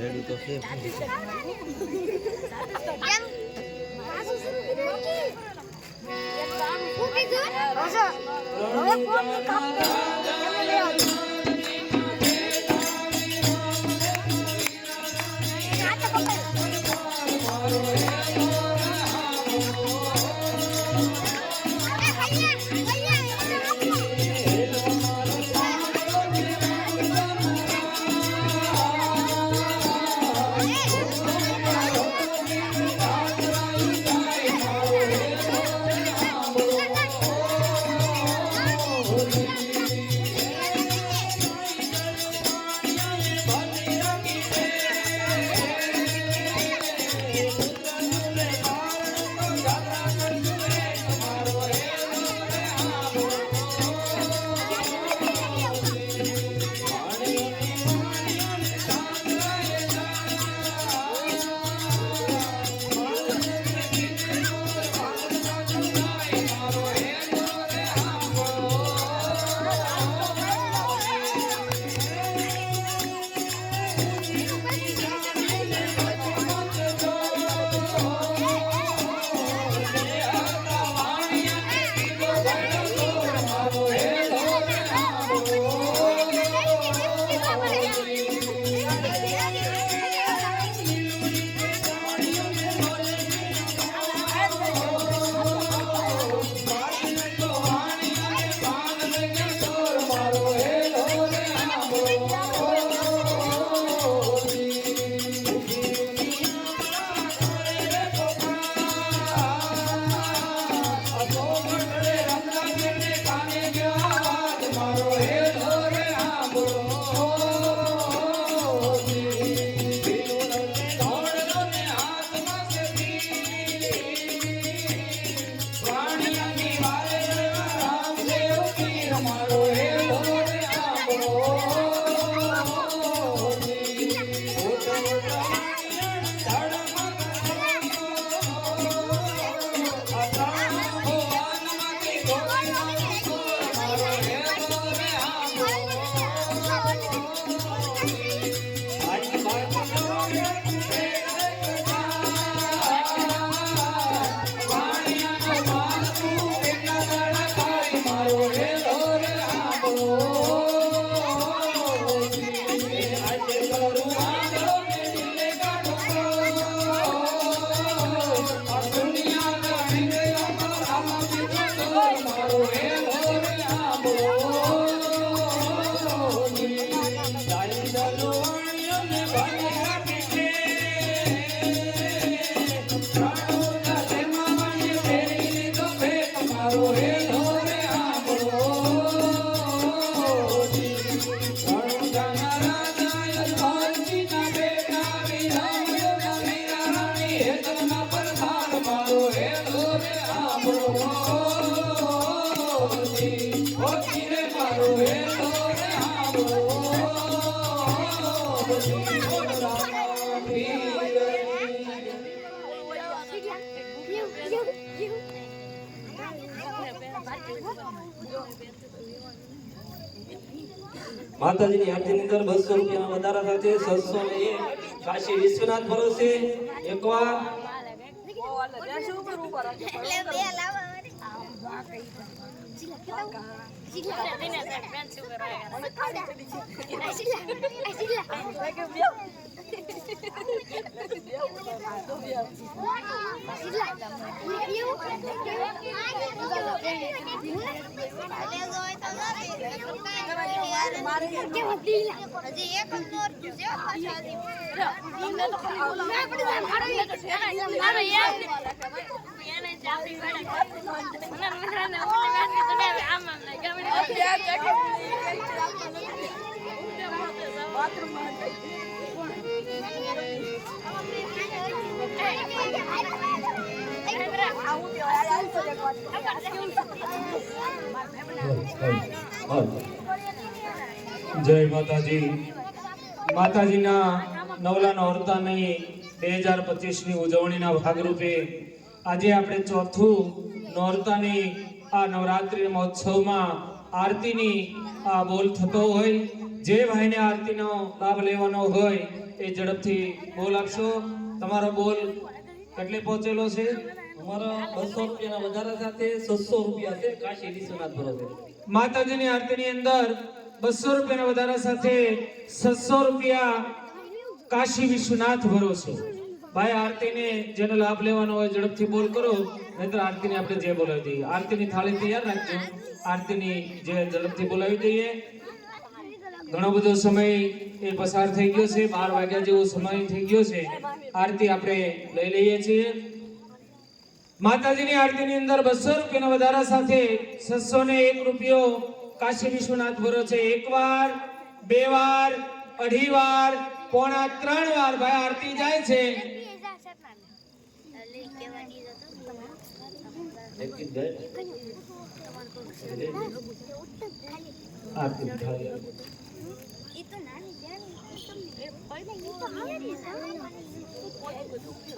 Ready તો છે માતાજીની આરતીની અંદર 200 રૂપિયાના વધારા સાથે 601 કાશી વિશ્વનાથ ભરોસે એકવાર જય માતાજી. માતાજીના નવલા નોરતાની 2025 ની ઉજવણીના ભાગરૂપે આજે આપણે ચોથું નોરતાની આ નવરાત્રિ મહોત્સવમાં આરતીની આ બોલ થતો હોય. જે ભાઈને આરતીનો લાભ લેવાનો હોય એ ઝડપથી બોલ આપશો. તમારો બોલ કેટલે પહોંચેલો છે? અમારો 200 રૂપિયાના વધારા સાથે 600 રૂપિયા છે કાશી વિશ્વનાથ ભરોસે. માતાજીની આરતીની અંદર 200 રૂપિયાના વધારા સાથે 600 રૂપિયા કાશી વિશ્વનાથ ભરોસે. ભાઈ આરતીને જેનો લાભ લેવાનો હોય ઝડપથી બોલ કરો, નહીતર આરતીને આપણે જે બોલાવી દઈએ. આરતીની થાળી તૈયાર રાખજો. આરતીની જે ઝડપથી બોલાવી દઈએ. ઘણો બધો સમય એ પસાર થઈ ગયો છે, 12 વાગ્યા જેવો સમય થઈ ગયો છે. આરતી આપણે લઈ લઈએ છીએ. માતાજીની આરતીની અંદર 200 રૂપિયાના વધારા સાથે 601 રૂપિયો કાશી વિશ્વનાથ ભરોસે. એકવાર, બે વાર, અઢી વાર, પોણા 3 વાર ભાઈ આરતી જાય છે.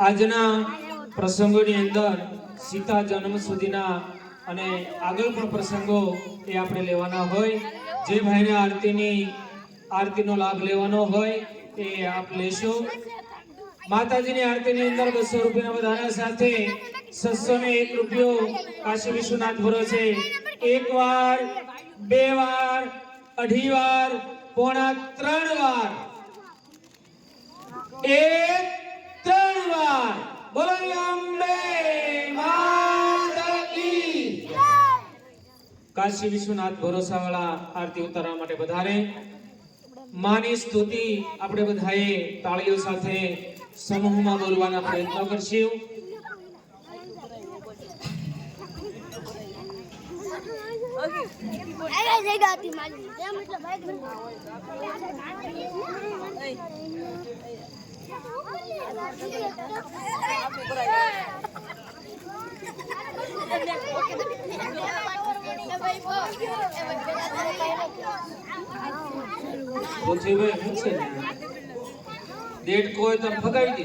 આજના પ્રસંગોની અંદર સીતા જન્મ સુધીના અને આગળ પણ પ્રસંગો એ આપણે લેવાના હોય. જે ભાઈને આરતીનો લાભ લેવાનો હોય એ આપ લેશો. માતાજીની આરતીની અંદર 200 રૂપિયાના વધારા સાથે 601 રૂપિયો કાશી વિશ્વનાથ ભરોસે. એક વાર, બે વાર, અઢી વાર, પોણા 3 વાર, 3 વાર. બોલો અંબે માતા કી. કાશી વિશ્વનાથ ભરોસા વાળા આરતી ઉતારવા માટે વધારે. માની સ્તુતિ આપણે બધાએ તાળીઓ સાથે સમૂહમાં બોલવાના પ્રયત્નો કરશું. ડેટ કોઈ તો ફગાવી દે.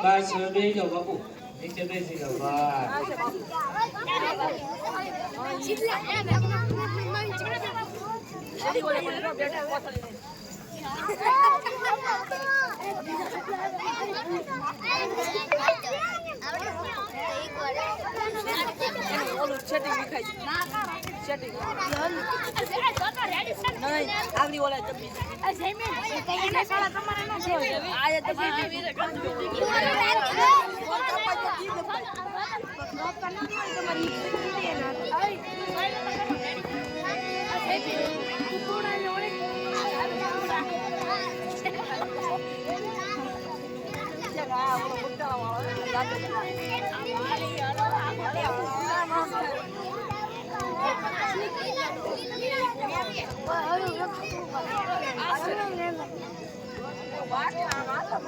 બસ બેસી જાઓ બાપુ, નીચે બેસી જાઓ. હલો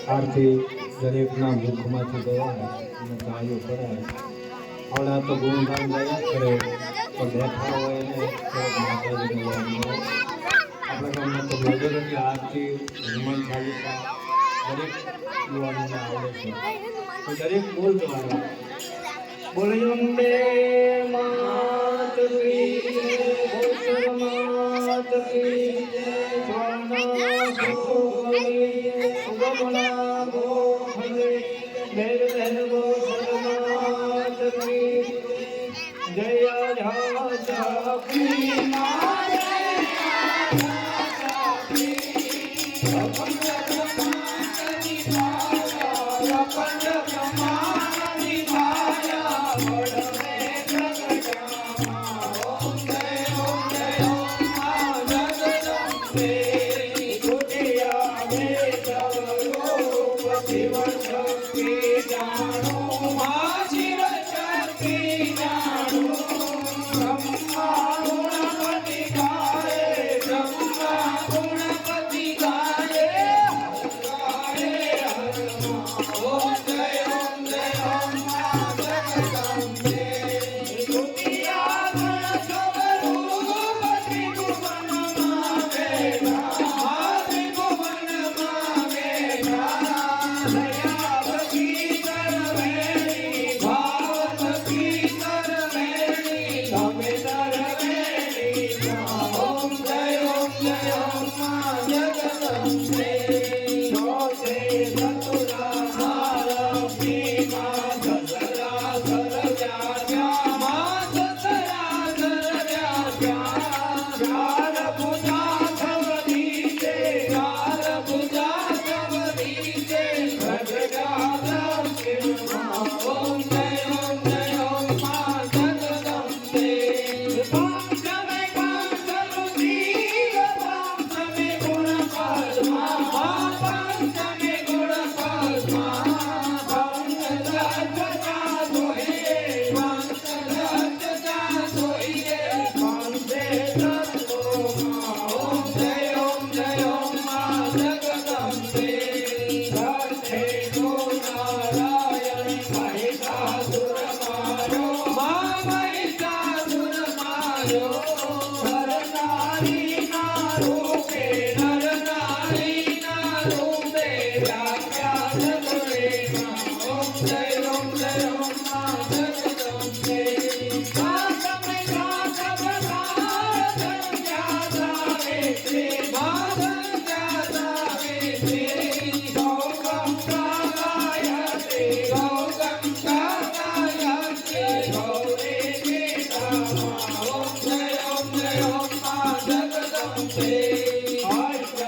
આરતી દરેકના મુખમાંથી ગવાય અને ગાયો કરાય આવડા તો ગુણગાન ગાયા કરે પણ બેઠા હોય ને માતાજીને આપણા ગામમાં તો ભજનની આરતી હનુમાન ચાલીસા દરેક યુવાનોને આવડે છે તો દરેક બોલ દ્વારા બોલે અંબે માત કી જય માત કી જય સ્વાના ગોગમણા ગોખલે બેર બેર ગોસમાત કી જય રાજા કી મારે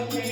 Jai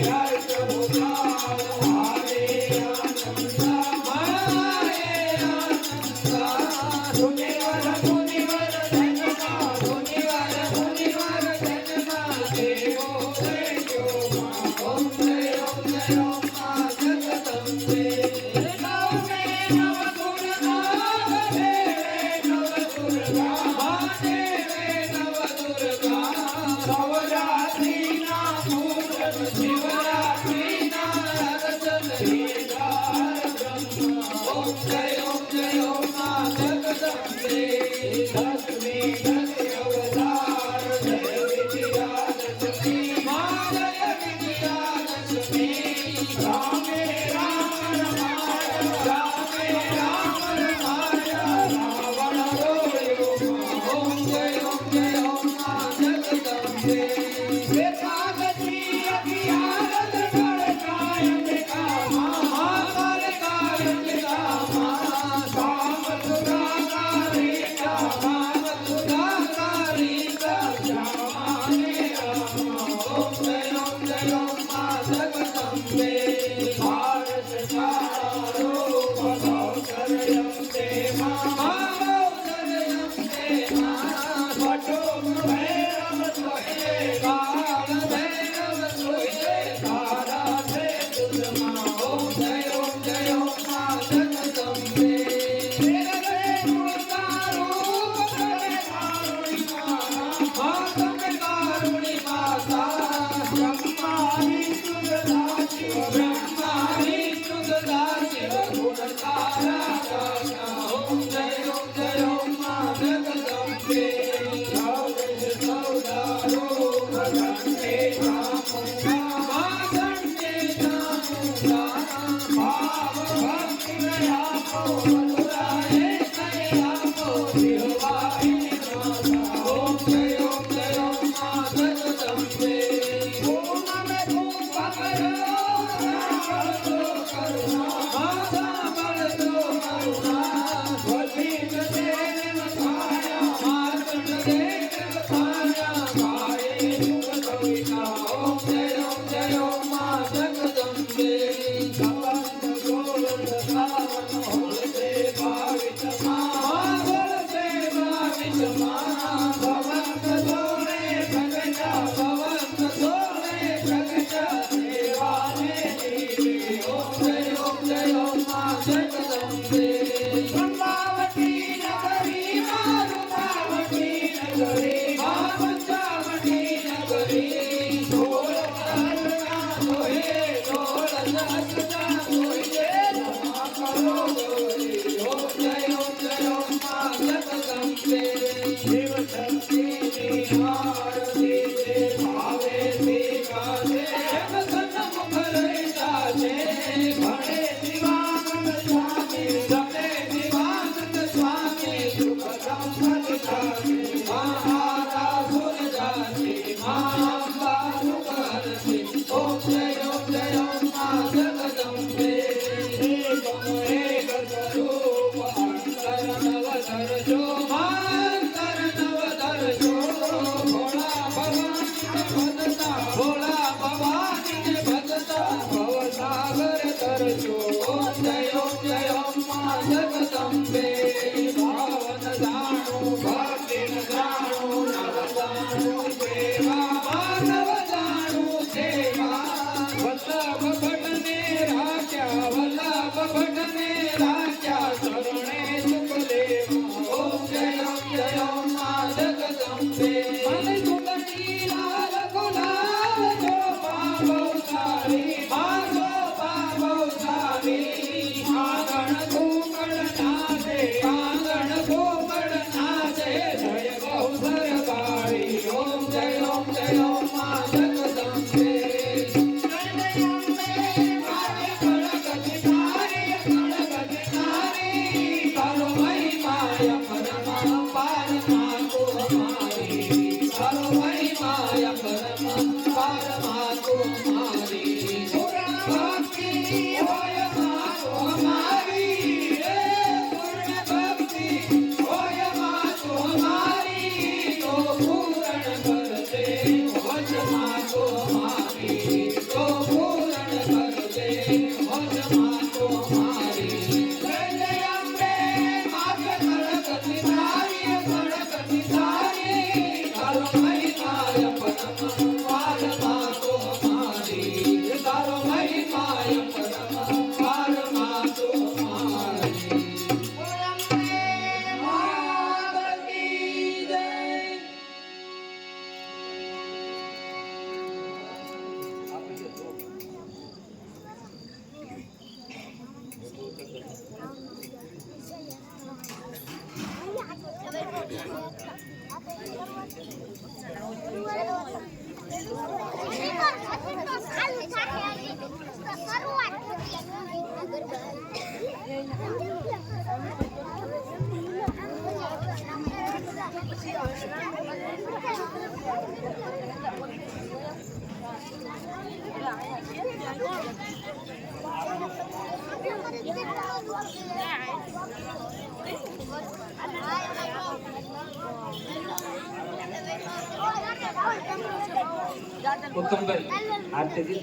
ઉત્તમભાઈ આરતી જી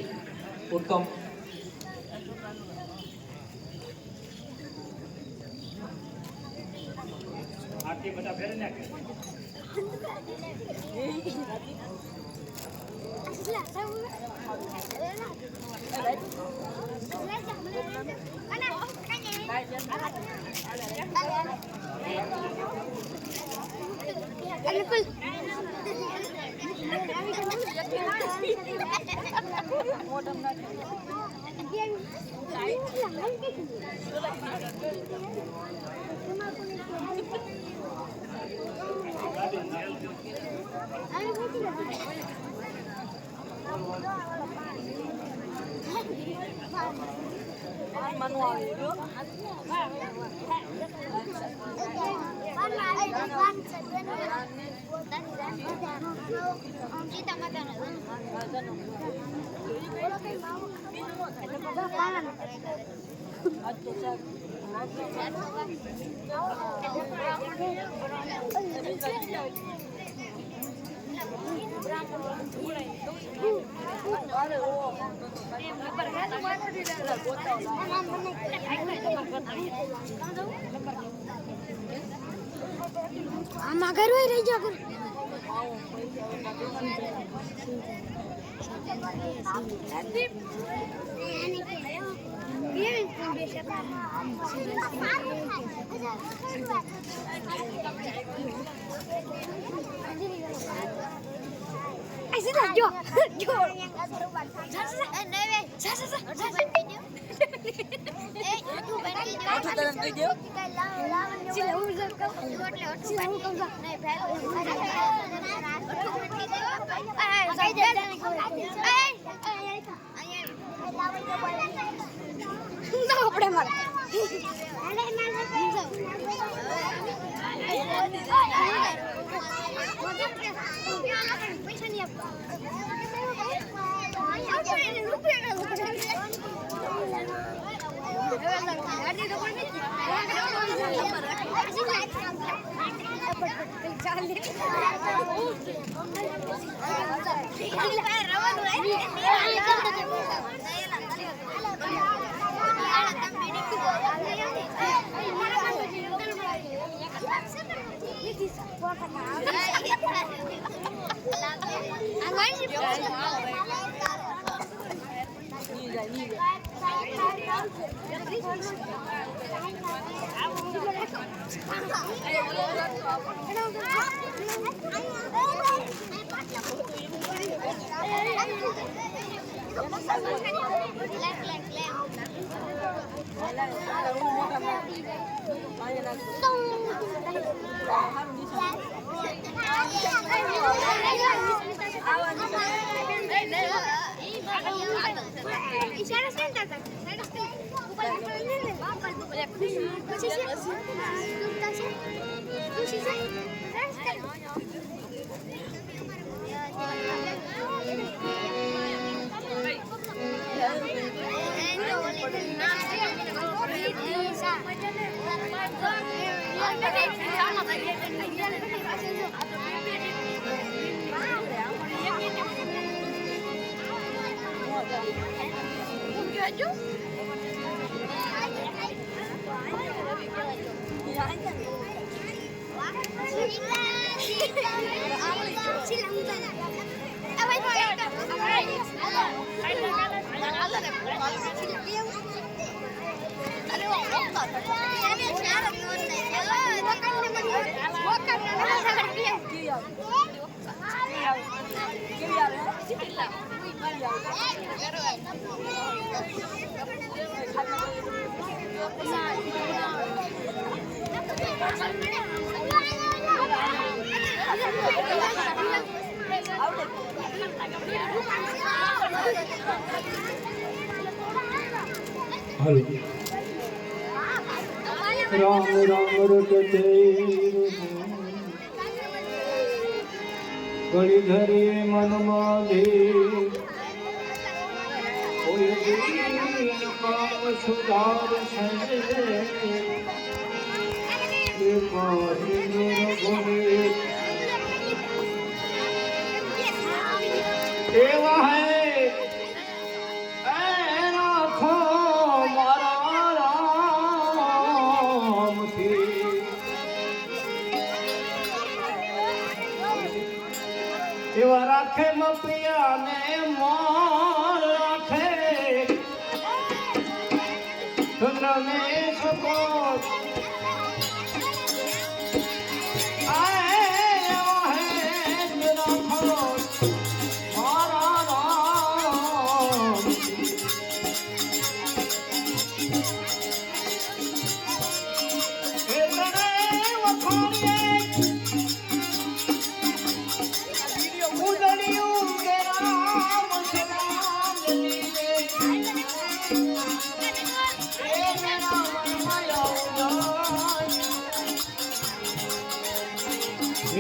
ઉત્તમ આરતી બધા ફેર નાખે આમાં ઘર રહી જાવ ऐसे तो जो जो राम राम रटते घड़ी धरी मन माधे कोई दीन काम सुधार एवा है એવા રાખે મપિયા ને મોર રાખે તમે સપો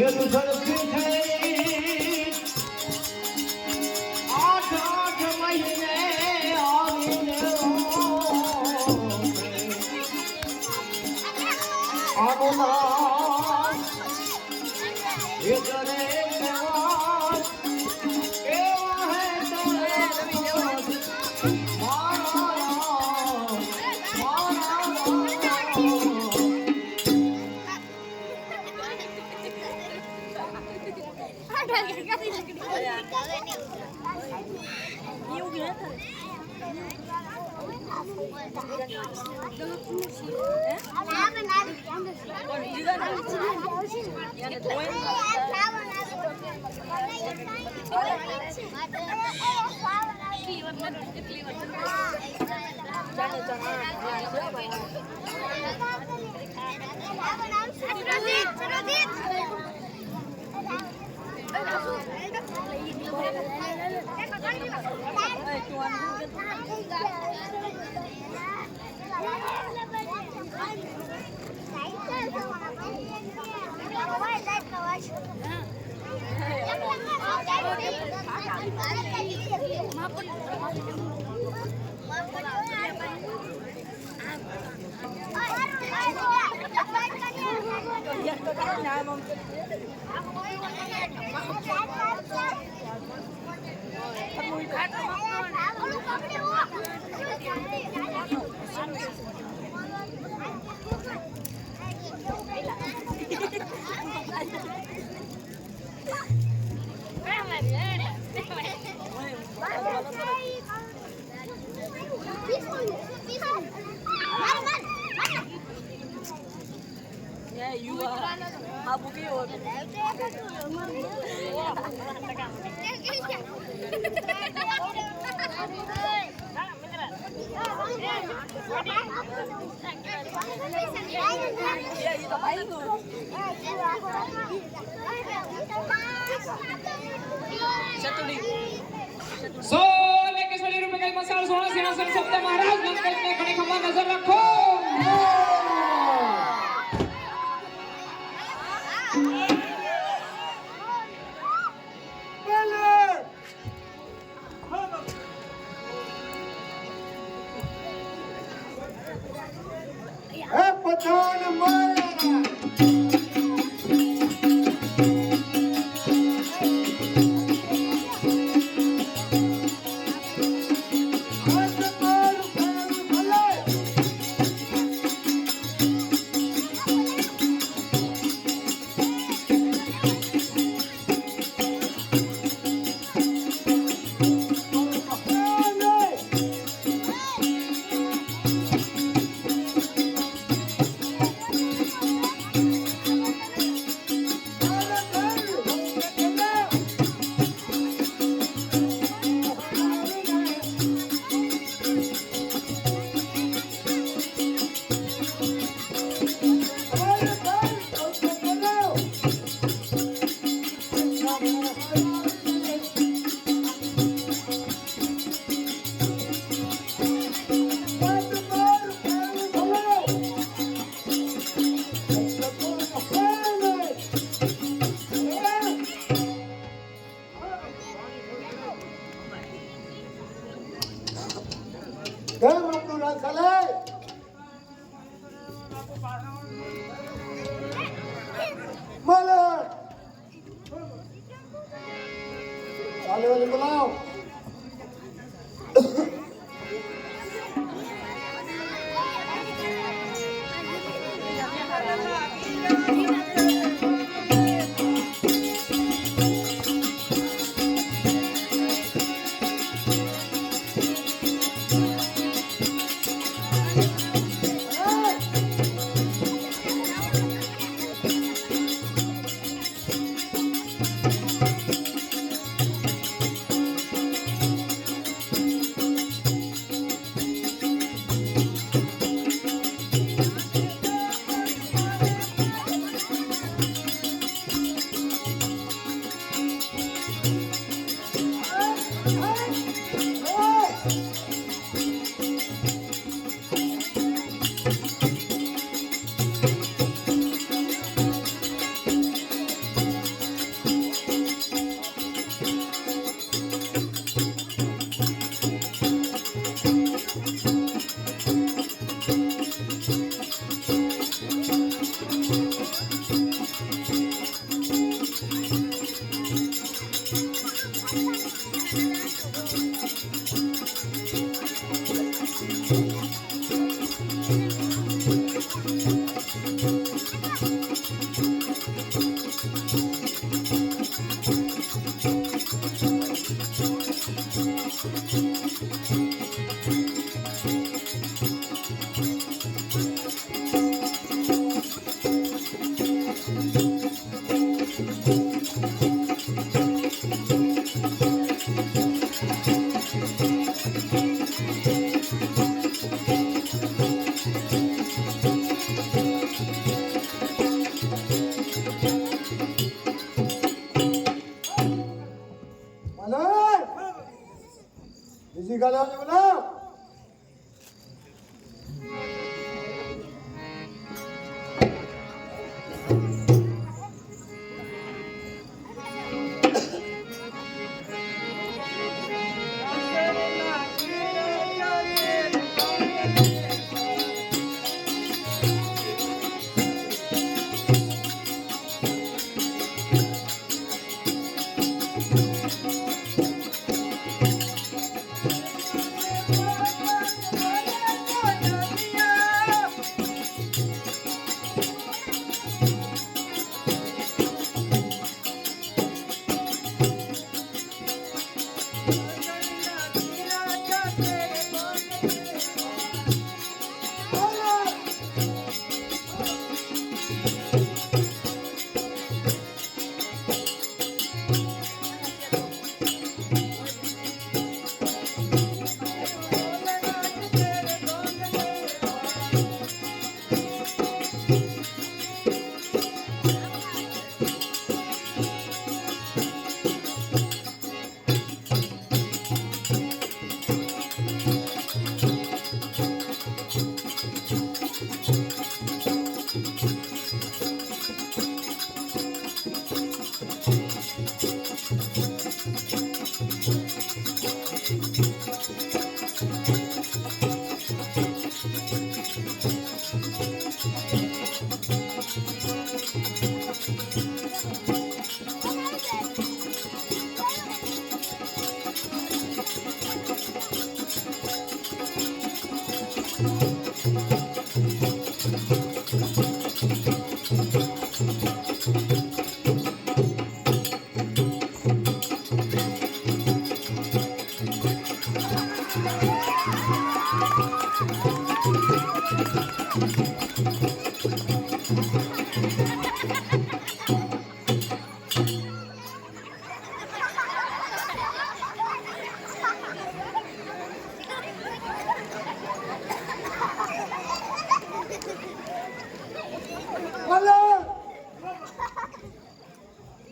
વેલું ઝડપી થઈ આઠ મહિને આવીને આનું નામ એ દરેક વાત એવા હે દરેક ₹100 का मसाला सोना सिंहासन सप्ता महाराज मंगल में खड़े खंबा नजर रखो। પઠાણ મારા કેમ આપણું રાજ ચાલે બોલો ચાલે વાલે બોલાવ બીજી ગાલે બોલાવ.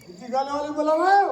બીજી ગાલે વાળી બોલાવ.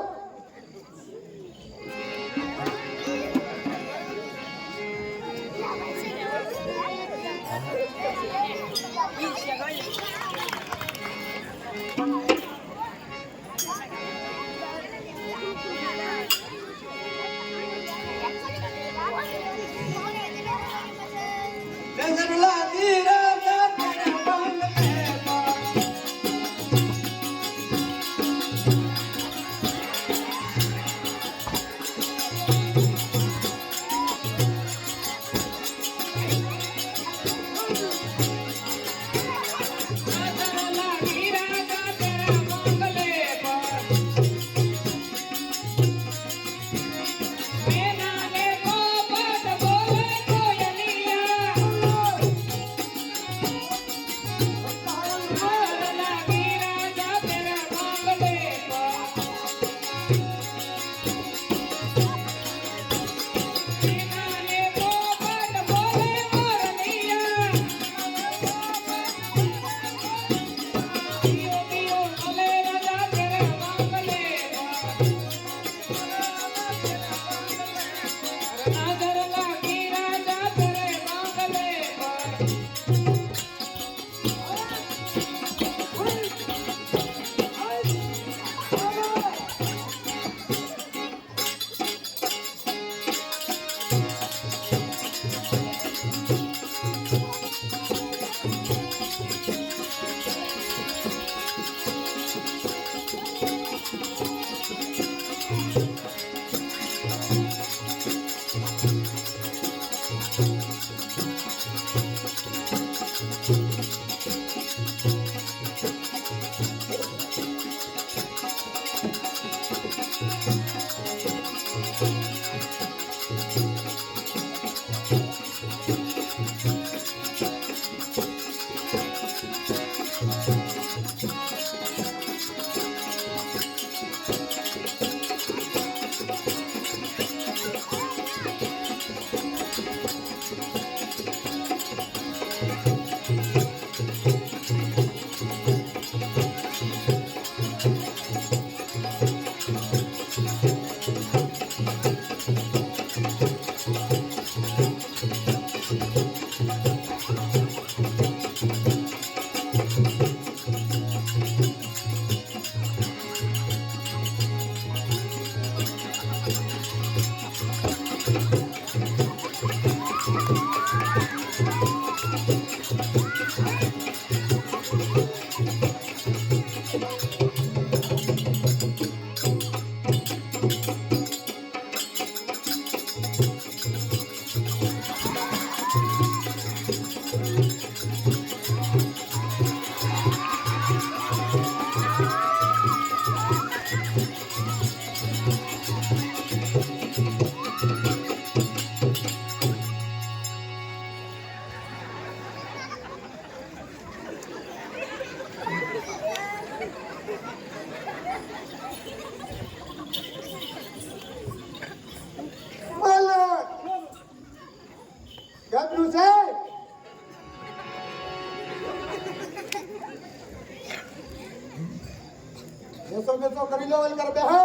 બેસો કરી લો એટલે બેહો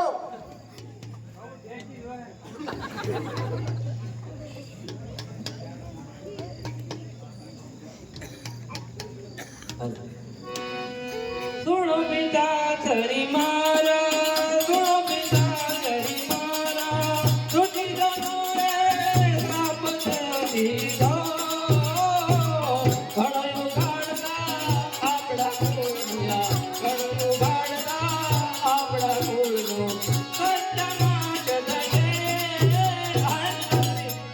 સુણો પિતા થરી મારા સુણો પિતા થરી મારા રૂઠી જાનો રે સાપ દીધો ઘણું ગાડતા આપણા કુળના ઘણું ગાડતા આપણા કુળનું સત્યમાં જશે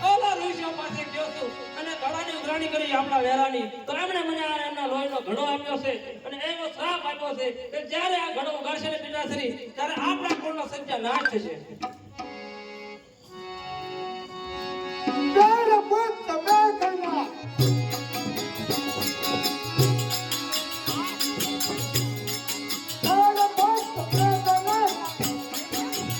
ઓલા ઋષિઓ પાસે ગયો છું અને ઘડાની ઉઘરાણી કરી આપણા વેરાની તો એમણે મને આ એમના લોહીનો ઘડો આપ્યો છે અને એવો શ્રાપ આપ્યો છે કે જ્યારે આ ઘડો ઉગાડશે ને પિતાશ્રી ત્યારે આપણા કુળનો સત્યાનાશ થશે તારા પુત્ર મેઘના તારા પુત્ર મેઘના તારા પુત્ર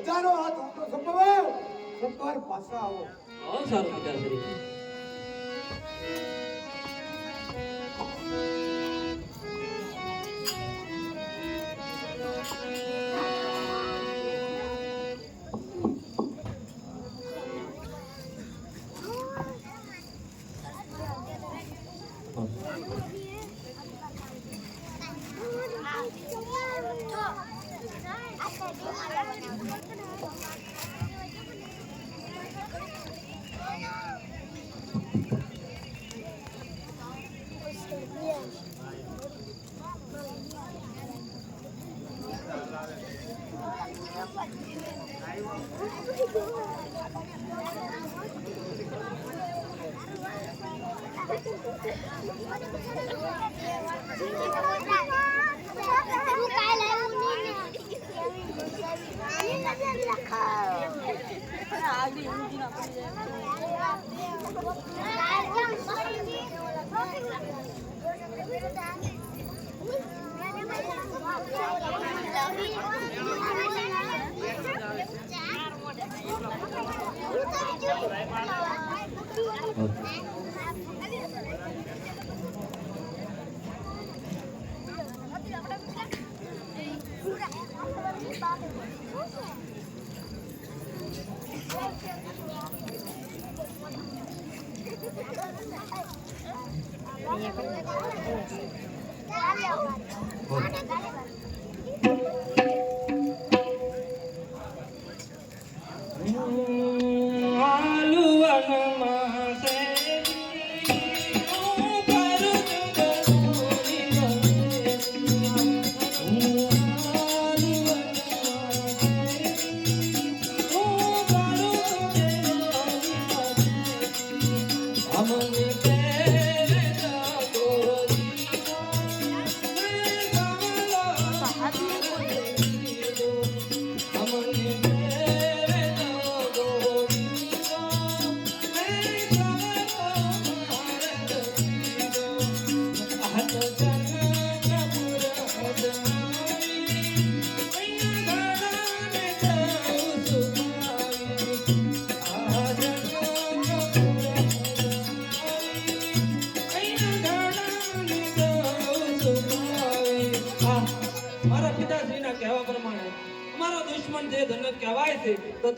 હજારો હાથ ઊંચો સંભવાયો સત્વર પાછા આવો બહુ સારું પિતાશ્રી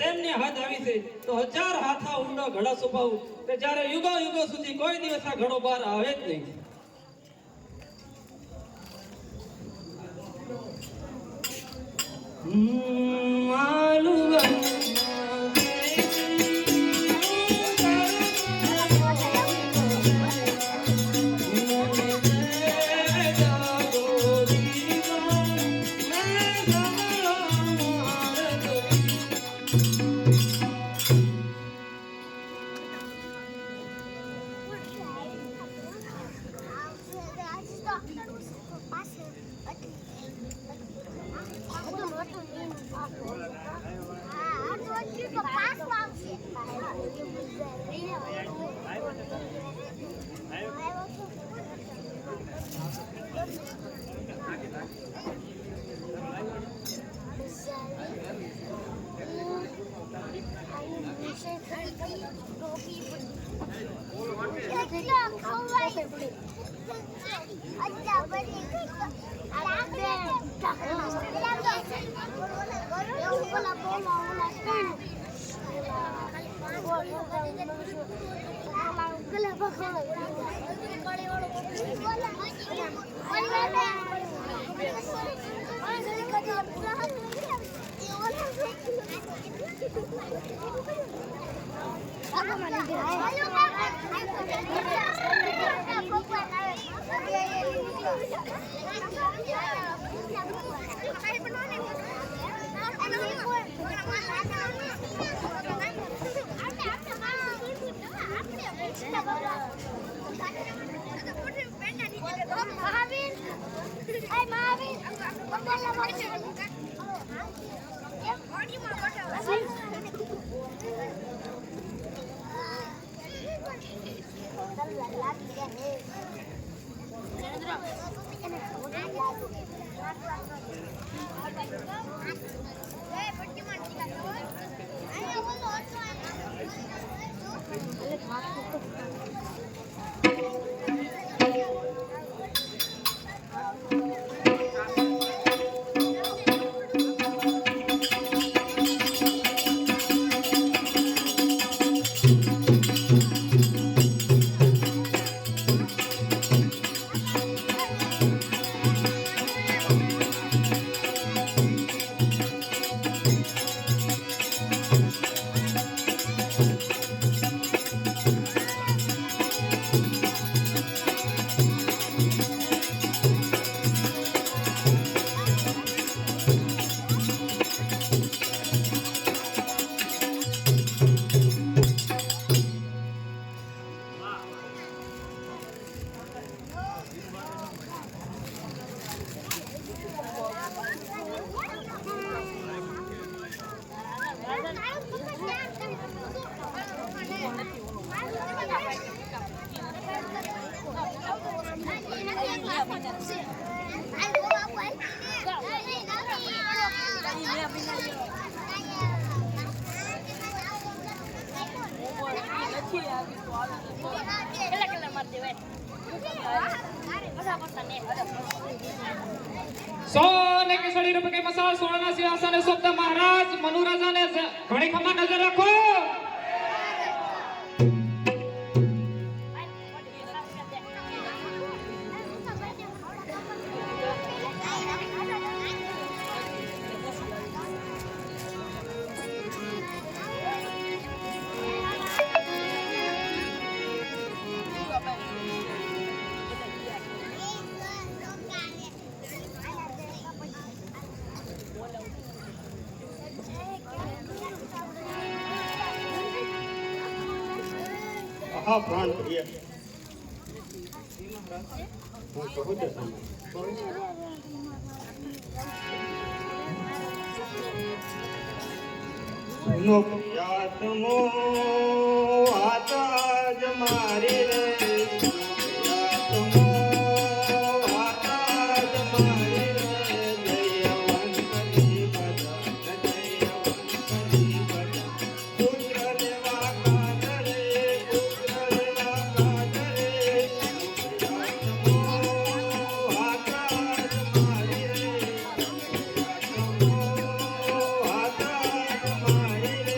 તેમની હાથ આવી છે તો 1000 હાથા ઊંડો ઘડા સુપાવું કે જ્યારે યુગો યુગો સુધી કોઈ દિવસ આ ઘડો બહાર આવે જ નહીં. सोने के 100 रुपए के मसाल सोना सिंहासन शब्द महाराज मनुराजा ने घड़ी खमा नजर रखो. હા પ્રાણ પ્રિય હું કહું તે સુનો પ્રિયાતમો આતા જ મારી રે મારી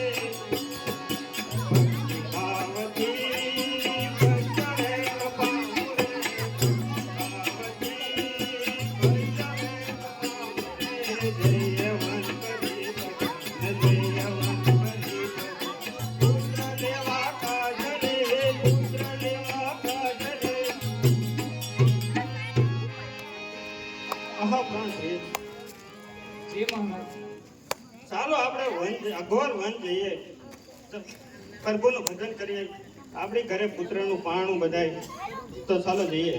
પ્રભુનું ભજન કરીએ. આપણી ઘરે પુત્રનું પારણું બધાય. તો ચાલો જઈએ.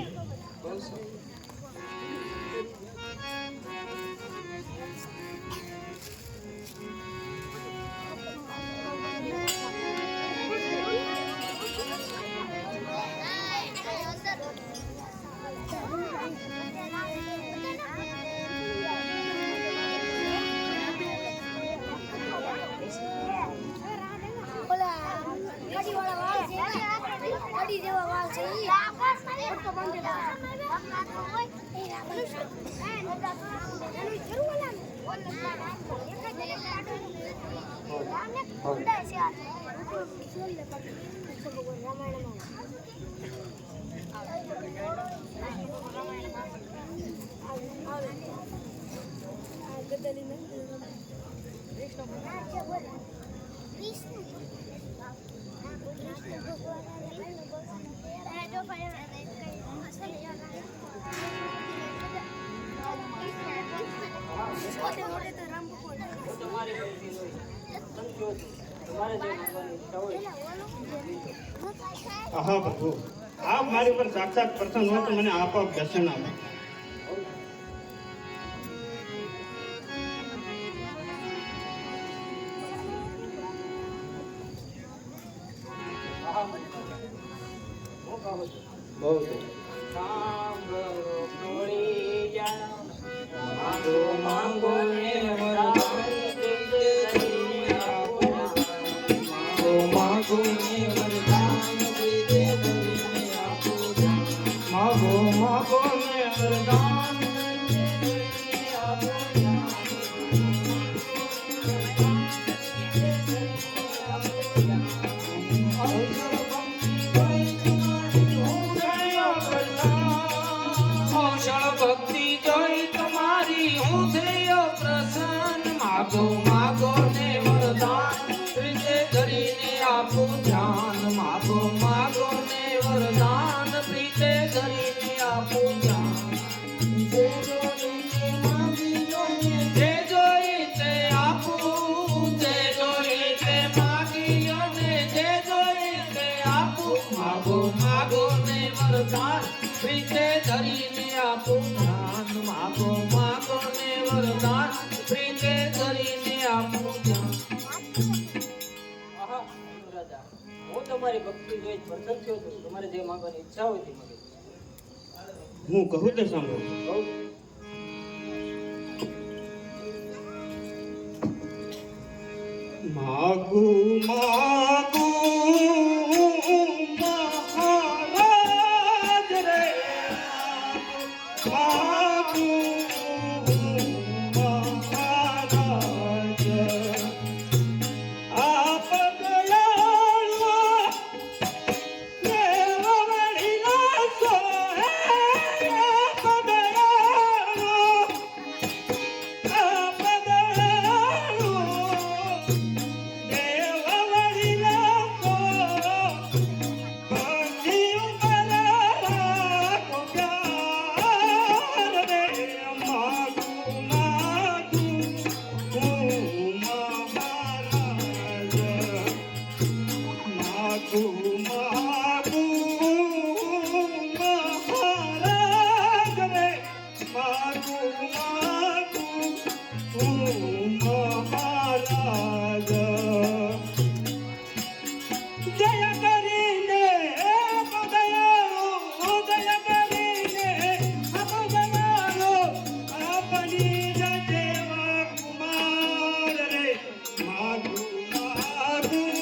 કડી જેવા વાળ છે ઈ ફટકો બાંધેલા એ રાખલું છે એનું જરૂર ઓલાને ખોડા છે આ આહા પ્રભુ, આપ મારી પર સાક્ષાત પ્રસન્ન હો તો મને આપોઆપ દર્શન આપો. તમારી ભક્તિ જોઈ પ્રસન્ન થયો છું. તમારે જે માંગવાની ઈચ્છા હોય તે માંગી. હું કહું તો સાંભળો. માગું માગું મહારાજ રે, માગું મહારાજ. આપ દયાળુ દેવ વડીલા સોહે, આપ દયાળુ, આપ દયાળુ દેવ વડીલા સોહે. ભક્તિ ઉપર રાખો પ્યાર રે, માગું માગું મહારાજ. માગું માગું મહારાજ રે, માગું માગું મહારાજ. દયા કરીને આપો દયાળુ, દયા કરીને આપો દયાળુ, આપની જ દેવા કુમાર રે. માગું માગું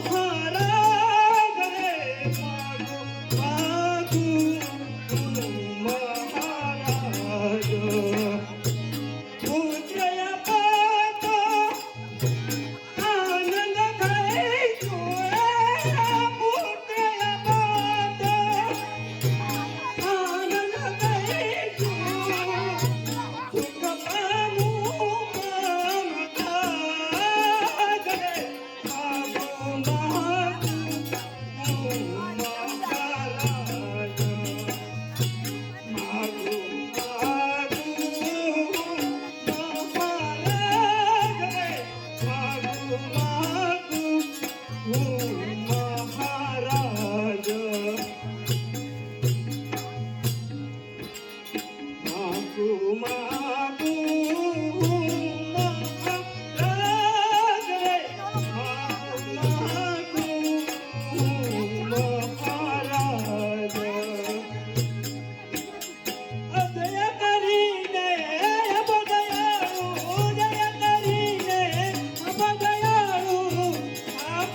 મહારાજ રે, માગું માગું મહારાજ. પુત્ર પાતો આનંદ થાય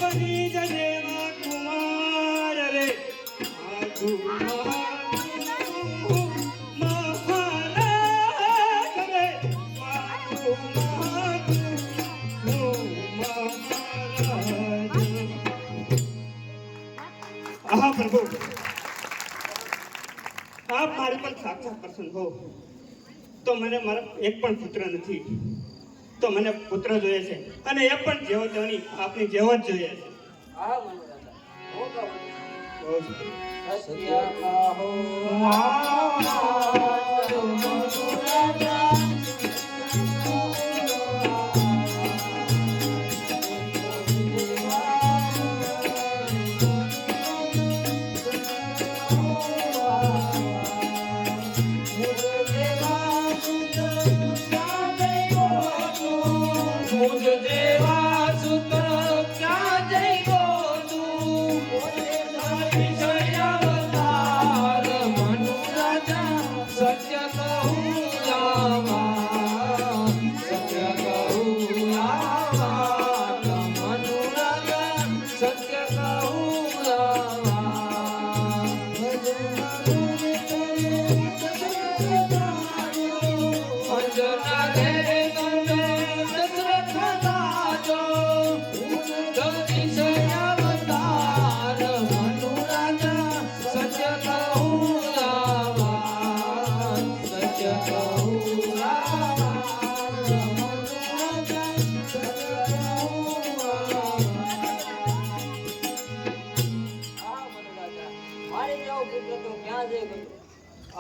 બની જજે માં કુમાર રે આ કુમાર મહારાજ રે માં કુમાર મહારાજ. આહા પ્રભુ, આપ મારી પર સાક્ષાત પ્રસન્ન હો. તો મને મારા એક પણ પુત્ર નથી, તો મને પુત્ર જોઈએ છે, અને એ પણ જેવો તેની આપની જેવો જ જોઈએ છે. હા મનુ રાજા હું કહું બહુ સારું. સત્ય કહો મારો મનુ રાજા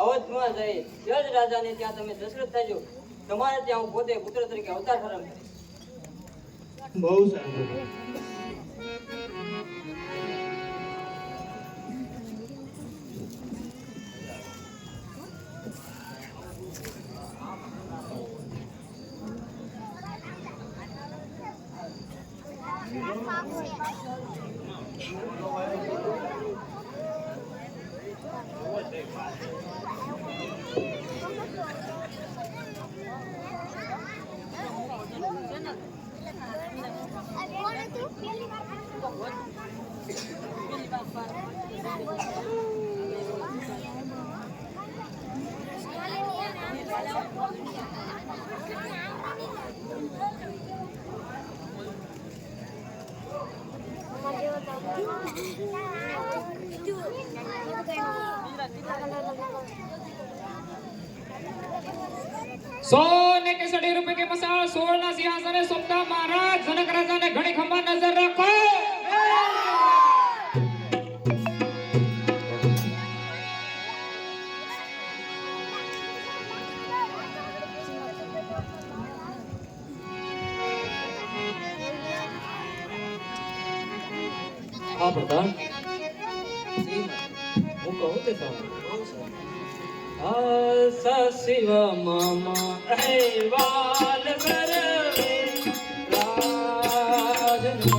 અવધમાં જઈ જજ રાજાને ત્યાં તમે દશરથ થજો. તમારે ત્યાં હું પોતે પુત્ર તરીકે અવતાર ધારણ કરીશ. બહુ સારું. सोने के 60 रुपए के मसाल 16 सिंहासन सोपता महाराज जनक राजा ने घड़ी खंबा नजर रखो. હા પ્રધાન હું કહું તે શિવ મામા અહેવાલ કરવે રાજનો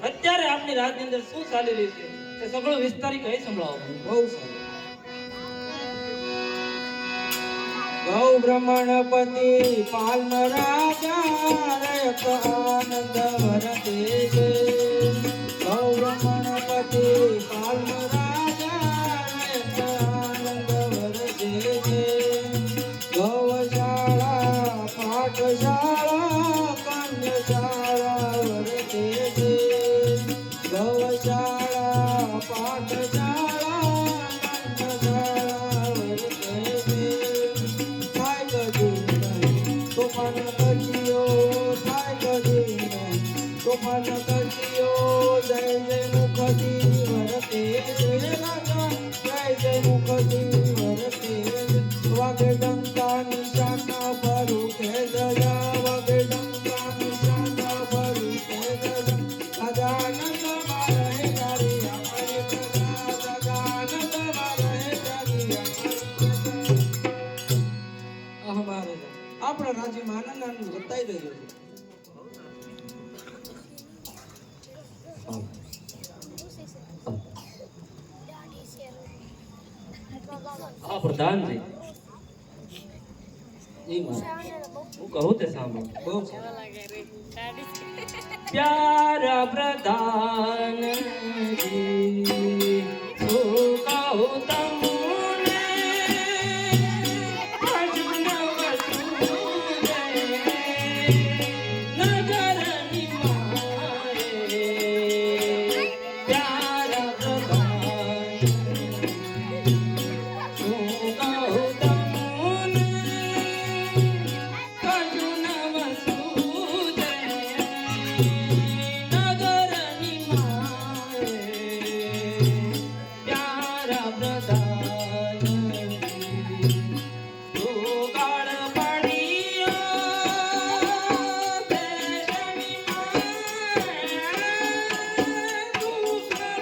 અત્યારે આપની રાજની અંદર શું ચાલી રહ્યું છે તે સગળો વિસ્તારી કહી સંભળાવો. બહુ સારું. ગૌ બ્રહ્મણપતિ પાલન રાજા રયત આનંદ વરતે છે. ગૌ બ્રહ્મણપતિ પાલન રાજા રયત આનંદ વરતે છે. ગૌશાળા પાઠશાળા કન્યાશાળા વરતે છે. ગૌશાળા પાઠશાળા કન્યાશાળા વરતે છે. થાય કદી તો મન કજિયો થાય કદી તો મન કજિયો જય જય મુખતી વરતે છે. રાજા જય જય મુખતી વરતે છે. વાગે ડંકા નિશાના ભરું કે દયા વાગે ડંકા નિશાના ભરું કે દયા સદાનંદ મારે તારી અમારી પ્રજા સદાનંદ મારે તારી અમારે આપણા રાજ્યમાં આનંદ બતાવી રહ્યો છે. આ પ્રધાનજી જી હું કહું તે સાંભળો. બહુ પ્યારા પ્રધાનજી હું કહું તમને અર્જુન વસુદે નગરની મારે પ્યારા પ્રધાનજી હું કહું તમને અર્જુન વસુદે નગરની મારે પ્યારા પ્રધાનજી તું ગાળ પડ્યો દેશની મારે તું ગાળ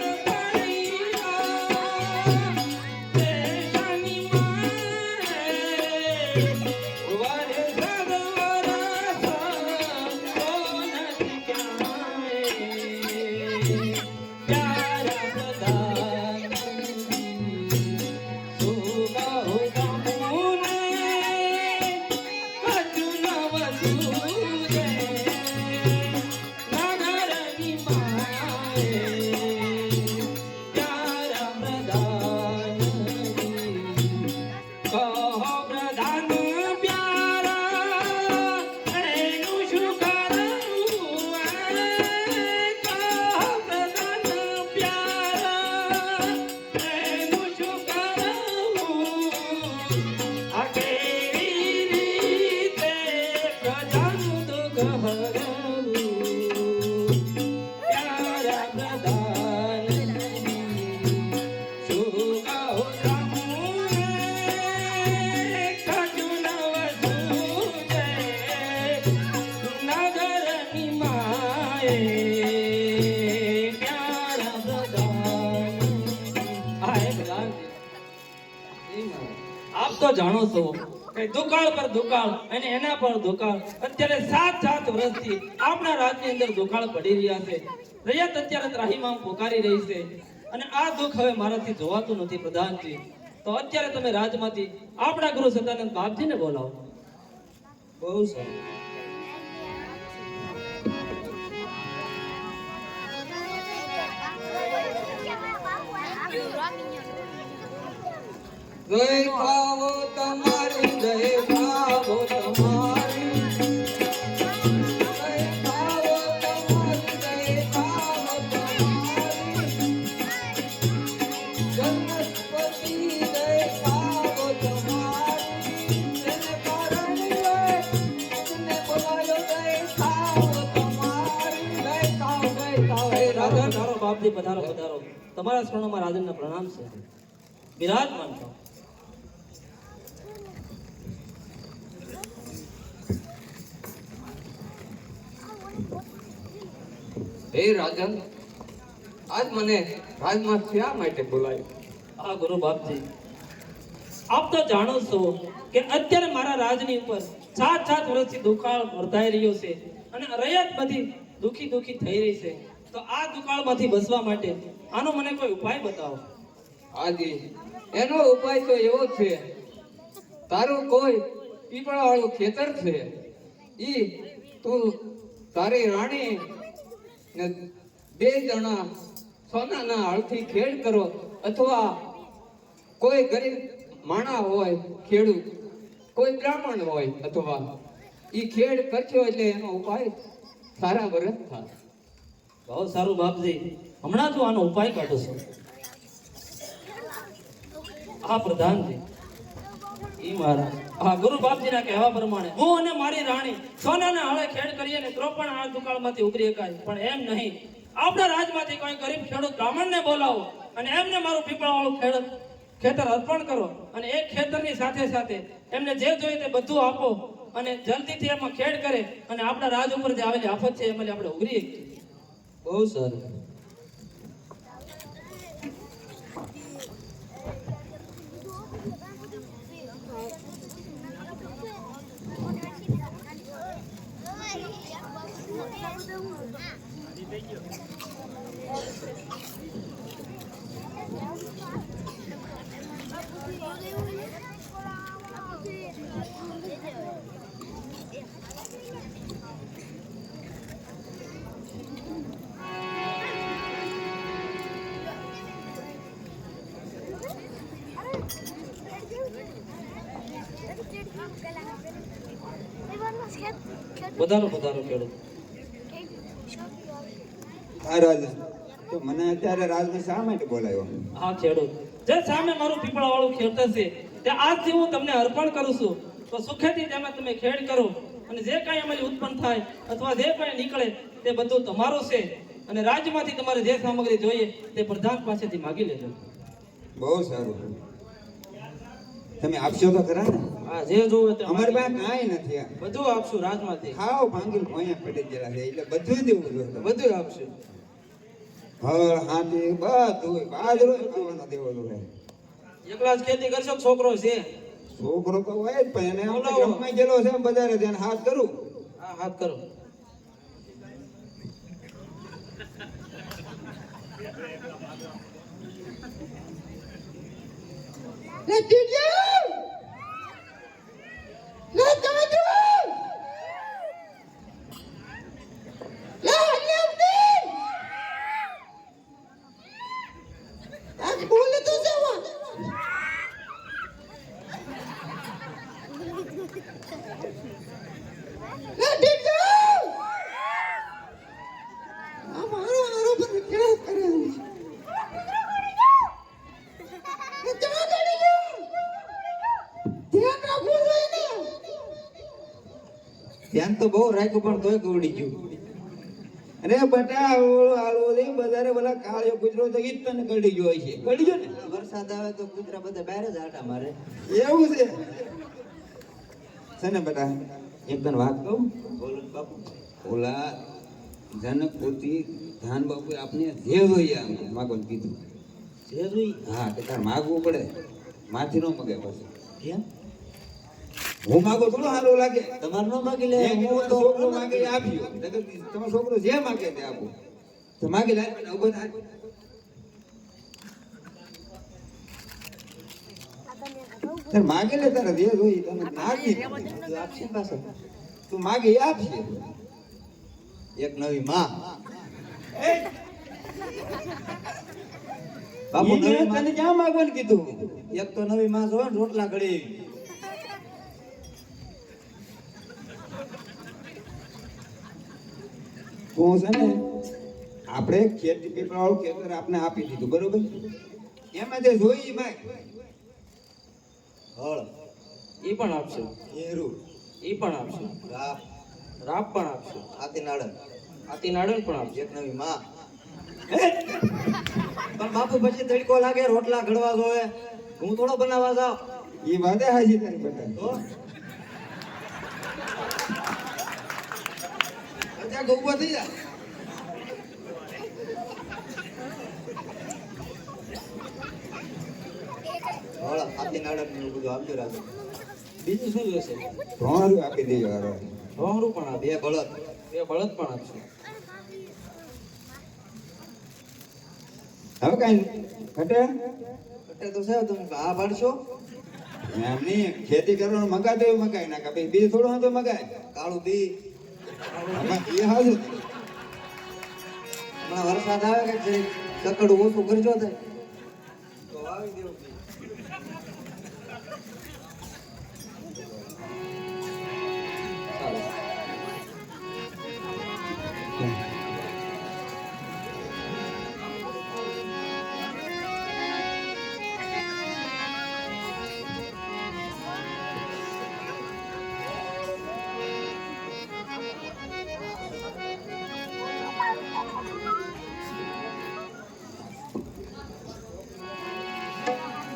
પડ્યો દેશની મારે પ્રધાન પ્યારા એનું શું કરું પ્રધાન પ્યારા એનું શું કરું આ કેવી રીતે પ્રજાનું દુઃખ હરવું પ્યારા પ્રધાન શું કહું આપ તો જાણો છો કે દુકાળ પર દુકાળ અને એના પર દુકાળ અત્યારે 7 વર્ષથી આપણા રાજની અંદર દુકાળ પડી રહ્યા છે. રૈયત અત્યારે ત્રાહીમામ પોકારી રહી છે અને આ દુઃખ હવે મારાથી જોવાતું નથી પ્રધાનજી. તો અત્યારે તમે રાજમાંથી આપણા ગુરુ સદાનંદ બાપજીને બોલાવો. બહુ સારું. જય ભાવો તમારી જય ભાવો તમારી જય ભાવો તમારી જય ભાવો તમારી જન્મપતિ જય ભાવો તમારી જેને કારણ્યો જેને બોલાયો જય ભાવો તમારી જય ભાવો રાજા તારો બાપજી પધારો પધારો. તમારા શરણોમાં રાજનના પ્રણામ છે. બિરાજમાન થાઓ. હે રાજન, આજ મને રાજમાં શા માટે બોલાયો? આ ગુરુ બાપજી આપ તો જાણો છો કે અત્યારે મારા રાજની ઉપર 7 વર્ષથી દુકાળ વર્તાઈ રહ્યો છે અને રૈયત બધી દુખી થઈ રહી છે. તો આ દુકાળમાંથી બચવા માટે આનો મને કોઈ ઉપાય બતાવો. આજી એનો ઉપાય તો એવો છે, તારું કોઈ પીપળા વાળું ખેતર છે ઈ તું તારી રાણી ને 2 જણા સોનાના હળથી ખેડ કરો, અથવા કોઈ ગરીબ માણા હોય ખેડૂત, કોઈ બ્રાહ્મણ હોય અથવા ઈ ખેડ કરશો એટલે એનો ઉપાય સારા વરસ થાય. બહુ સારું બાપજી, હમણાં જ હું આનો ઉપાય કાઢું છું. આ પ્રધાનજી ઈ મારા આ ગુરુ બાપજીના કહેવા પ્રમાણે હું અને મારી રાણી સોનાના હળે ખેડ કરીએ ને તો પણ આ દુકાળમાંથી ઉતરી શકાય, પણ એમ નહીં. આપણા રાજમાંથી કોઈ ગરીબ ખેડૂત બ્રાહ્મણને બોલાવો અને એમને મારું પીપળાવાળું ખેતર અર્પણ કરો, અને એ ખેતરની સાથે સાથે એમને જે જોઈએ તે બધું આપો, અને જલ્દીથી એમાં ખેડ કરે, અને આપણા રાજ ઉપર જે આવેલી આફત છે એમાંથી આપણે ઉગરી શકીએ. બહુ સારું. વધારો વધારો ખેડૂત. હા રાજા, તો મને અત્યારે રાજમાં શા માટે બોલાવ્યો? હા ખેડૂત, જે સામે મારું પીપળાવાળું ખેતર છે તે આજથી હું તમને અર્પણ કરું છું, તો સુખેથી તેમાં તમે ખેડ કરો, અને જે કાંઈ અમારી ઉત્પન્ન થાય અથવા જે કાંઈ નીકળે તે બધું તમારું છે, અને રાજ્યમાંથી તમારે જે સામગ્રી જોઈએ તે પ્રધાન પાસેથી માગી લેજો. બહુ સારું, તમે આપશો તો ખરા ને? હા, જે જોવે તે અમારી પાસે કાંઈ નથી, આ બધું આપશું રાજમાંથી. ખાવ ભાંગી ભોંયા પડી ગયેલા છે, એટલે બધું દેવું જોઈએ. બધું આપશું. હળ હાથી બધું બાજરો ખાવાનો દેવો જોઈએ. એકલા જ ખેતી કરશો કે છોકરો છે? છોકરો તો હોય જ, પણ એને બોલાવો. રમવાઈ ગયેલો છે બજારે, તેને હાથ કરું. હા, હાથ કરો. ધ્યાન તો બહુ રાખ્યું પણ તોય ગવડી ગયું. અરે બટા હાલવો દે બજારે પેલા કાળિયો કૂતરો તો ઈ જ તને ગળી ગયો છે. ગળી ગયો ને? વરસાદ આવે તો કૂતરા બધા બહાર જ આટા મારે. એવું છે ને બેટા, એક તને વાત કહું. બોલો બાપુ. ઓલા જનકપુરથી ધાન બાપુ આપને જે જોઈએ આમ માગો કીધું. જે જોઈ હા, કે તાર માગવું પડે, માથી નો મગે પછી. કેમ હું માગો થોડું સારું લાગે? તમારે ન માગી લે? એક હું તો છોકરો માગે એ આપ્યો, તમારો છોકરો જે માગે તે આપો. તો માગી લે બેટા, ઉભો થાય. તારે માગી લે, તારે જે જોઈએ તને માગી તું આપશે પાછો. તું માગે એ આપશે. એક નવી માં. બાપુ ઈ મેં તને ક્યાં માગવાનું કીધું? એક તો નવી માં જોવે ને રોટલા ઘડી. તું છે ને આપણે ખેતી પીપળાવાળું ખેતર આપણે આપી દીધું, બરોબર? એમાં જે જોઈ માગ હળ ઈ પણ આપશું. એરું ઈ પણ આપશું. રાપ રાપ પણ આપશું. હાથી નાડન આતી નાડન પણ આપશું. એક નવી માં. પણ બાપુ પછી તડકો લાગે, રોટલા ઘડવા જોવે, હું થોડો બનાવવા જાવ. એ વાદે હાજી તારી બેટા. તો ત્યાં ગોબા થઈ જા. હળ હાથી નાડન ને એવું બધું આપજો રાખજો. બીજું શું જોઈશે? ભોંરું આપી દેજો હારો. ભોંગરું પણ આપીએ. 2 બળદ. 2 બળદ પણ આપશું. હવે કાંઈ ઘટે? એટલે તો સાહેબ તમે આ પાડશો? એમ નહીં ખેતી કરવાનું મગાતો એવું મગાય નાખે ભાઈ બી થોડું હોય તો મગાય કાળું બી આમાં એ હાજર હમણાં વરસાદ આવે કે જે સકડું ઓછું કરજો તો વાવી દેવું બી.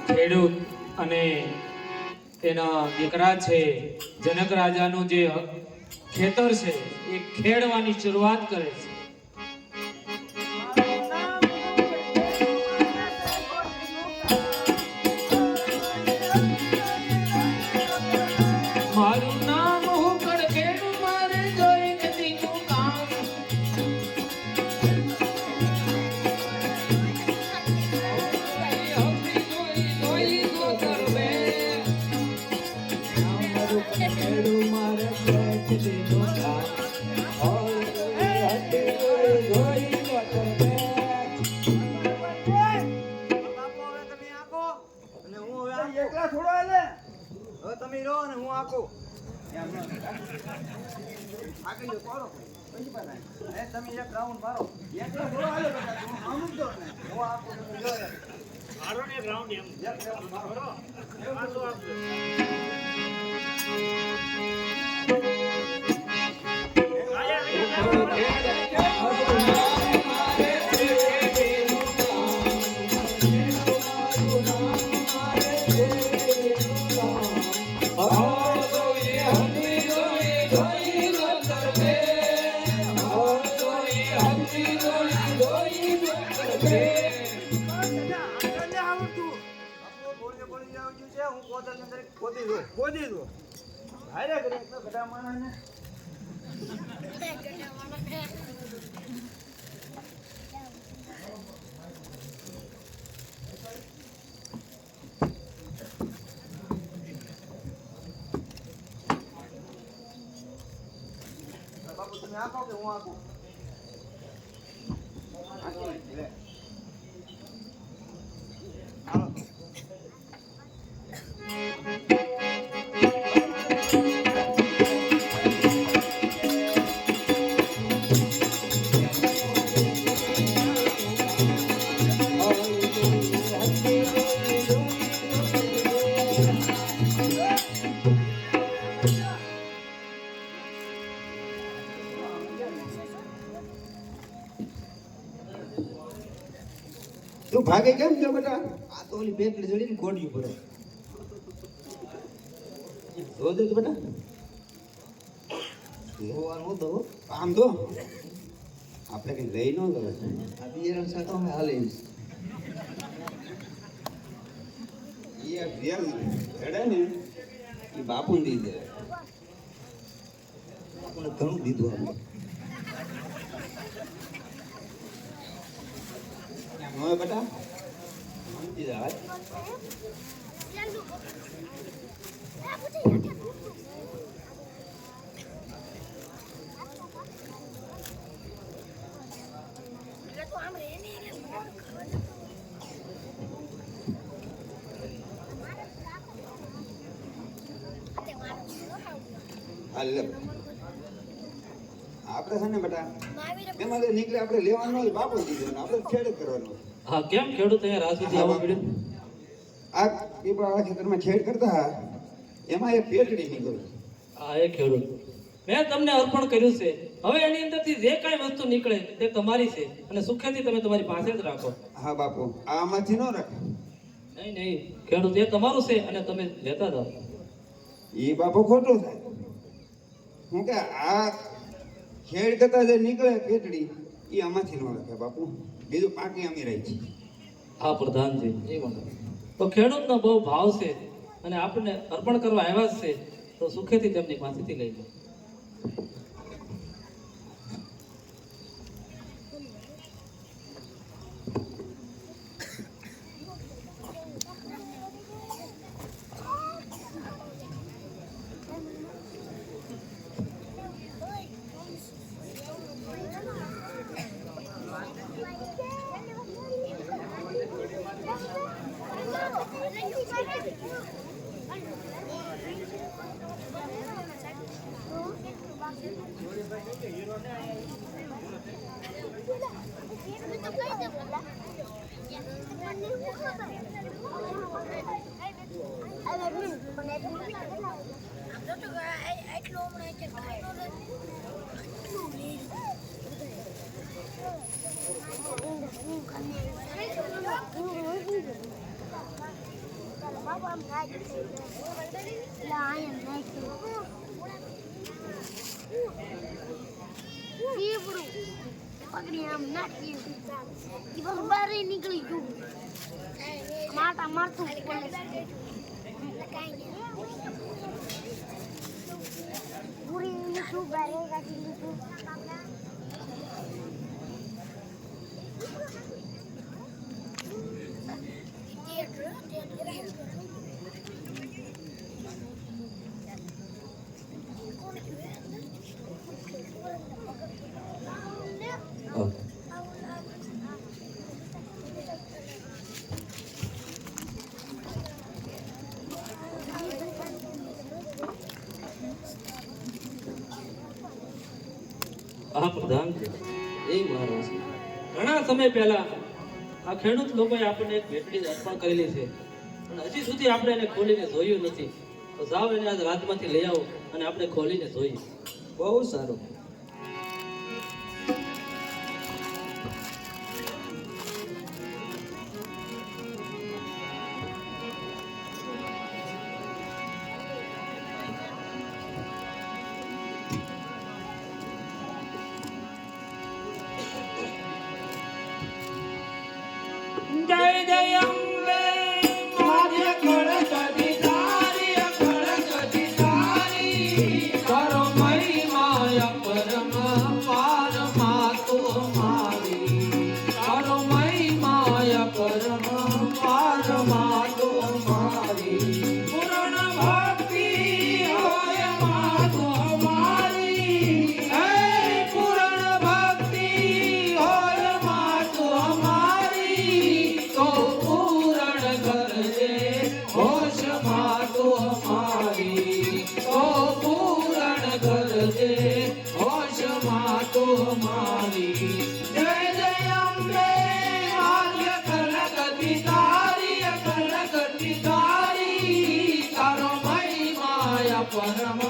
ખેડૂત અને તેના દીકરા છે જનક રાજાનું જે ખેતર છે એ ખેડવાની શરૂઆત કરે છે. મારું નામ હું કડખેડું મારે જોઈને દીકું કામ. એકલા થોડો હાલે હવે તમે રહો ને હું આખો આગળ જો કોરો પછી પાછા તમે એક રાઉન્ડ મારો એકલા થોડો હાલે બેટા હું આમ જ દો ને હું આખો તમે જો મારો ને રાઉન્ડ એમ એક રાઉન્ડ મારો પાછો આપજો ખોદી દો હારે કરે ગઢા માણસ ને બાપુ તમે આપો કે હું આપું તું ભાગે કેમ છો બેટા આ તો ઓલી પેટલી જડીને ગોડિયું પડે રોજ જ બેટા હોવાનું તો આમ તો આપણે કઈ રહી ન ગયો આ બિયારણ સાથે અમે હાલી એ રિયલ હેડે ને એ બાપુ દી દે આપણને ઘણું દીધું આપણે હવે બેટા સમજી જાય હાલે આપણે છે ને બેટા એમાં નીકળે આપણે લેવાનું હોય બાપુ દીધું ને આપણે ખેડ કરવાનું હા કેમ ખેડૂત અહીંયા રાહ સુધી આવવા મળ્યું? આ પીપળાના ખેતરમાં ખેડ કરતા એમાં એક પેટડી નીકળી હા એ ખેડૂત મેં તમને અર્પણ કર્યું છે. હવે એની અંદરથી જે કાંઈ વસ્તુ નીકળે તે તમારી છે અને સુખેથી તમે તમારી પાસે જ રાખો. હા બાપુ આમાંથી ન રાખે નહીં નહીં ખેડૂત એ તમારું છે અને તમે લેતા જાઓ. એ બાપુ ખોટું થાય હું કે આ ખેડ કરતા જે નીકળે પેટડી એ આમાંથી ન રાખે બાપુ બીજું પાકી અમી રહી છે હા પ્રધાનજી એ વાત તો ખેડૂતનો બહુ ભાવ છે અને આપણને અર્પણ કરવા આવ્યા જ છે તો સુખેથી તેમની પાસેથી લઈ લો. પકડી આમ નાખી એ બસ બહાર નીકળી ગયું મારતા મારતું પૂરી લીધું બહાર કાઢી લીધું આ પ્રધાન એ મહારાજ ઘણા સમય પહેલા આ ખેડૂત લોકોએ આપણને એક ભેટડી અર્પણ કરેલી છે પણ હજી સુધી આપણે એને ખોલીને જોયું નથી. તો જાઓ એને આજ રાજમાંથી લઈ આવો અને આપણે ખોલીને જોઈએ. બહુ સારું. જય જય અંબે માધ્ય કળકડી તારી કળકડી તારી કરો મહિમા પરમ પારમા તુ મારી કરો મહિમા પરમ પારમા તુ મારી પૂર્ણ ભક્તિ હોય મા તુ મારી હે પૂર્ણ ભક્તિ હોય મા તુ મારી તો પૂરણ કરજે હોશ માતો મારી તો પૂરણ કરજે હોશ માતો મારી જય જય અંબે આર્ય કલકતી તારી કલકતી તારી તારો મહિમા પરમ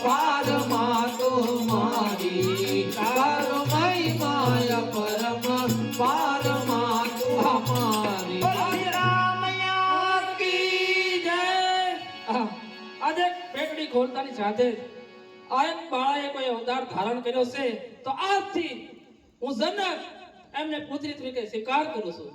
પારમા તો મારી તારો મહિમા પરમ પારમા તો મારી રામયા કી જય. આજે પેટડી ખોલતાની સાથે આ એક બાળાએ કોઈ અવતાર ધારણ કર્યો છે તો આજથી હું જનક એમને પુત્રી તરીકે સ્વીકાર કરું છું.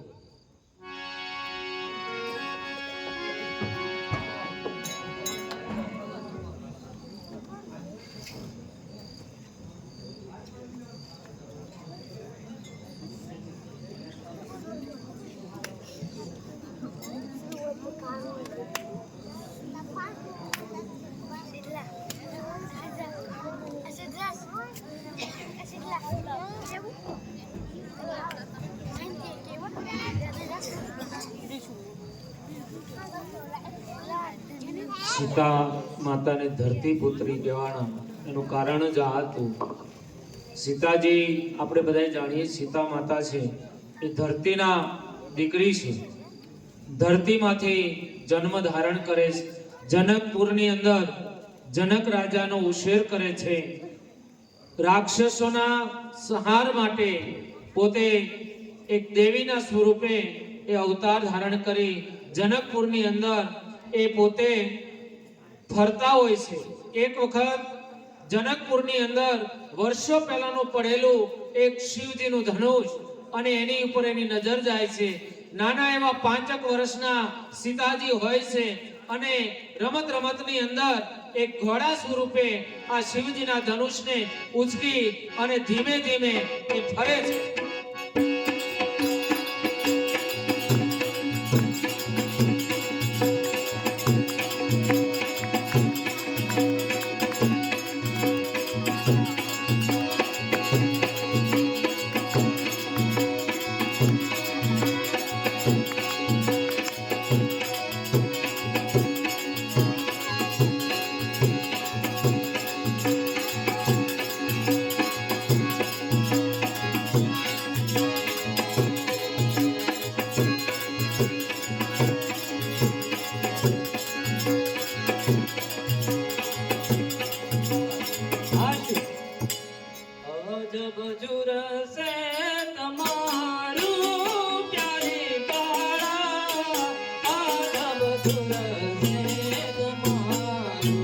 સીતા માતાને ધરતી પુત્રી કહેવાના એનું કારણ જ આ હતું. સીતાજી આપણે બધા જાણીએ સીતા માતા છે એ ધરતીના દીકરી છે. ધરતીમાંથી જન્મ ધારણ કરે છે. જનકપુરની અંદર જનક રાજાનો ઉછેર કરે છે. રાક્ષસોના સંહાર માટે પોતે એક દેવીના સ્વરૂપે એ અવતાર ધારણ કરી જનકપુરની અંદર એ પોતે ફરતા હોય છે. એક વખત જનકપુરની અંદર વર્ષો પહેલાનું પડેલું એક શિવજીનું ધનુષ અને એની ઉપર એની નજર જાય છે. નાના એવા 5 વર્ષના સીતાજી હોય છે અને રમત રમતની અંદર એક ઘોડા સ્વરૂપે આ શિવજીના ધનુષને ઉચકી અને ધીમે ધીમે એ ફરે છે. જબ ઝુરસે તમારું પ્યારી કાળા આ જબ ઝુરસે તમારું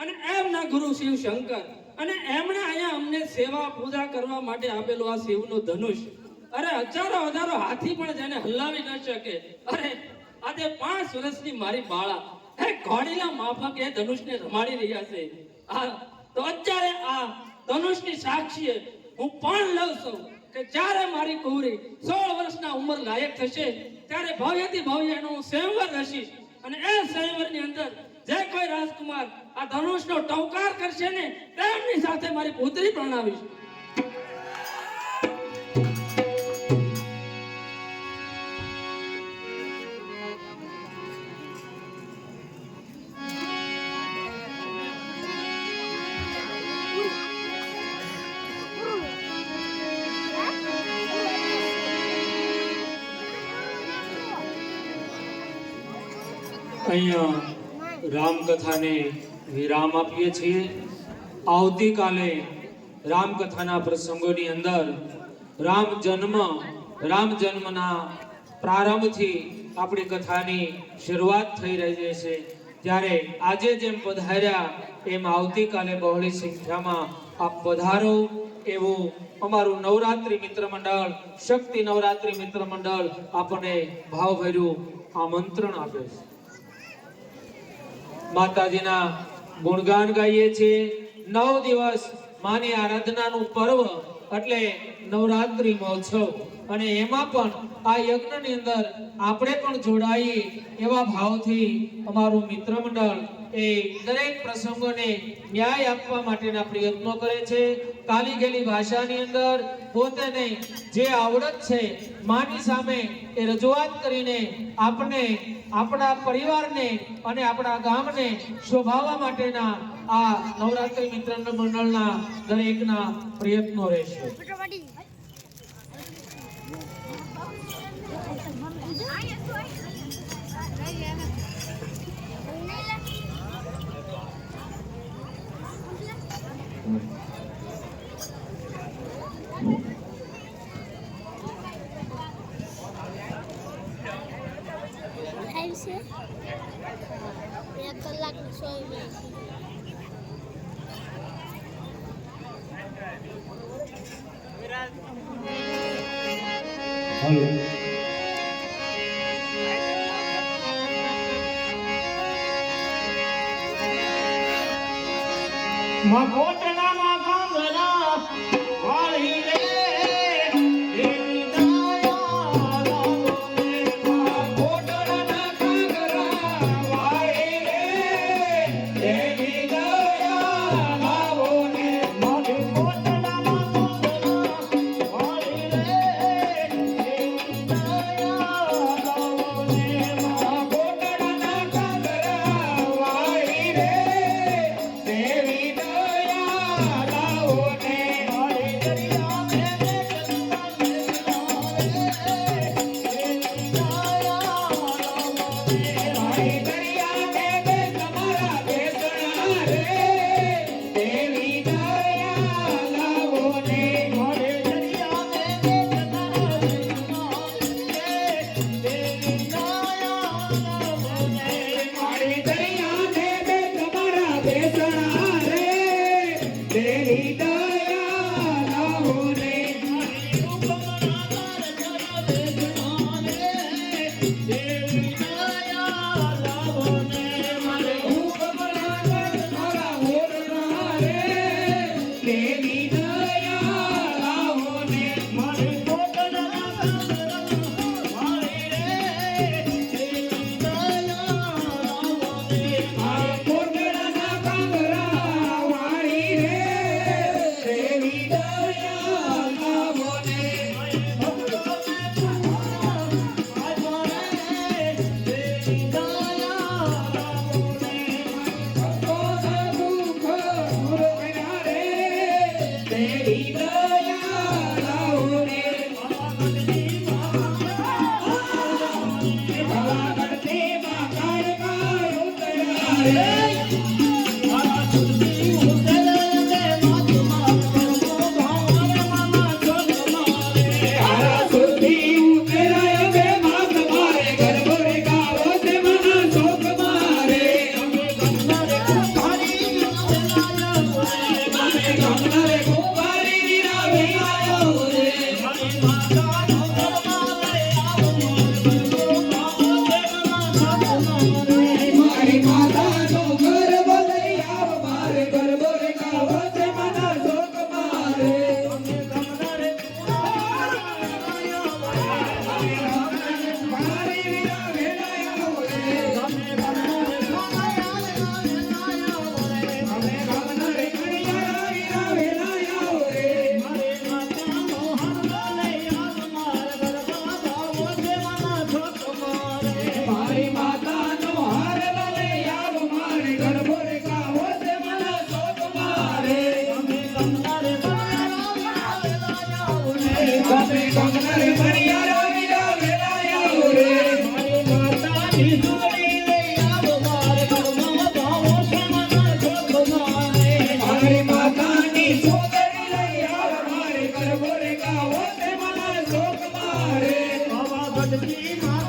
અને એમના ગુરુ શિવ શંકર અને એમણે અહીંયા અમને સેવા પૂજા કરવા માટે આપેલું આ શિવનું ધનુષ. અરે હજારો હાથી પણ જેને હલાવી ન શકે. અરે આજે 5 વર્ષની મારી બાળા હે ઘોડીના માફક એ ધનુષને રમાડી રહ્યા છે. તો અત્યારે આ ધનુષની સાક્ષીએ હું પણ લઉં છું કે જ્યારે મારી કુંવરી 16 વર્ષના ઉંમર લાયક થશે ત્યારે ભવ્યથી ભવ્ય એનો હું સંવર રચીશ અને એ સંવરની અંદર જે કોઈ રાજકુમાર આ ધનુષનો ટંકાર કરશે ને તેમની સાથે મારી પુત્રી પરણાવીશ. અહીંયા રામકથાને વિરામ આપીએ છીએ. આવતીકાલે રામકથાના પ્રસંગોની અંદર રામ જન્મના પ્રારંભથી આપણી કથાની શરૂઆત થઈ રહી છે. ત્યારે આજે જેમ પધાર્યા એમ આવતીકાલે બહોળી સંખ્યામાં આપ પધારો એવું અમારું નવરાત્રિ મિત્ર મંડળ શક્તિ નવરાત્રિ મિત્ર મંડળ આપણને ભાવભર્યું આમંત્રણ આપે છે. માતાજીના ગુણગાન ગાઈએ છીએ. 9 દિવસ માની આરાધનાનું પર્વ એટલે નવરાત્રિ મહોત્સવ અને એમાં પણ આ યજ્ઞની અંદર આપણે પણ જોડાઈએ એવા ભાવથી અમારું મિત્ર મંડળ એ દરેક પ્રસંગોને ન્યાય આપવા માટેના પ્રયત્નો કરે છે. કાલી ગેલી ભાષાની અંદર પોતેને જે આવડત છે માની સામે એ રજૂઆત કરીને આપણે આપણા પરિવારને અને આપણા ગામને શોભાવવા માટેના આ નવરાત્રિ મિત્ર મંડળના દરેકના પ્રયત્નો રહેશે. એક કલાકની સોય હાલો મકોટના માં ગાંગરા વાળી રે દેવી દયા લાવો ને મકોટના ગાંગરા વાળી રે દેવી દયા લાવો ને મકોટના માં ગાંગરા વાળી રે દેવી દયા લાવો ને મકોટના ગાંગરા વાળી રે દેવી દયા લાવો ને દેવી દયા લાવો ને મારે દરિયા મે તમારા દેવી દયા લાવો ને મારી દયા ને બે તમારા બેસણા રે દેવી દયા લાવો ને દેવી દયા લાવો ને આ કોટડાના કાંગરા વાળી રે દેવી દયા લાવો ને બધા દુઃખ દૂર કર્યા રે દેવી દયા લાવો ને ભવાગઢથી મકાન કા ઉતર્યા રે હારા સુરતી ઉતરાય બે માત મારે ગરબો રે ગાવો તે મના શોક મારે મને ગમના રે કુંવારી વિરાવે આયો રે મારી માતાનો ગરબો લઈ આવ મારે ગરબો રે ગાવો તે મના શોક મારે મારી વિરાવે આયો રે અમે ગમના રે કણિયા વિરાવે આયો રે મારી માતાનો હાર લઈ આવ મારે ગરબો રે ગાવો તે મના શોક મારે તમે ગમના રે કણિયા વિરાવે આયો રે મારી માતાની સોદરી લઈ આવ મારે ગરબો રે ગાવો તે મના શોક મારે પાવાગઢથી માં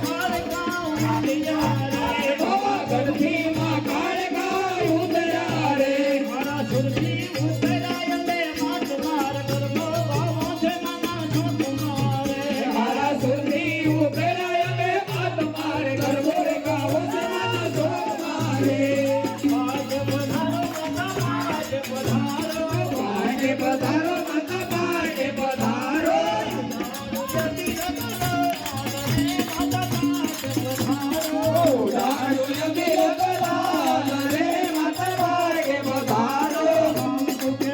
કાળકા ઉતર્યા રે મારા સુરતી ઉતરાય બે માત માર ગરબો ગાવો છે મના શોક મારે મારા સુરતી ઉતરાય બે માત મારે ગરબો રે ગાવો તે મના શોક મારે આજે પધારો પાટે પધારો માતા પાટે પધારો લાડુ યમે લગલાલ રે માતા પાટે પધારો કંકુ કે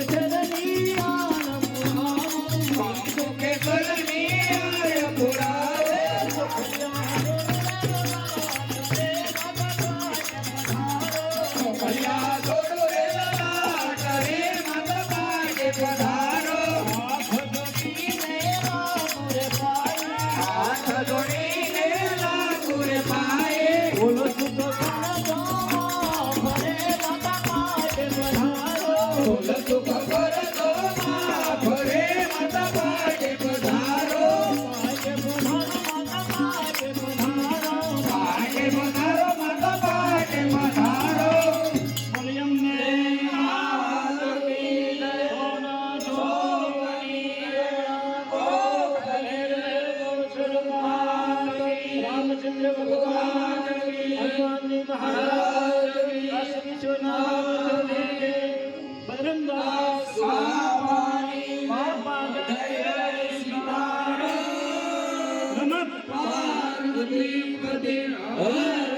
ચરણી આય પુરાવે કલ્યા છોડો રે લાટ રે માતા પાટે પધારો હાથ જોડીને લાગુ રે પાયે બોલો સુતો ભરે માતા પાટે પધારો બોલ સુખ કરતો માં ભરે માતા પાટે પધારો આજે પધારો માતા પાટે પધારો પાટે પધારો માતા પાટે પધારો મરિયમ ને રામચંદ્ર ભગવાન હનુમાનજી મહારાજ કાશી વિશ્વનાથ બજરંગદાસ સ્વામી બાપા જય સીતારામ નમઃ પાર્વતી પતિ હર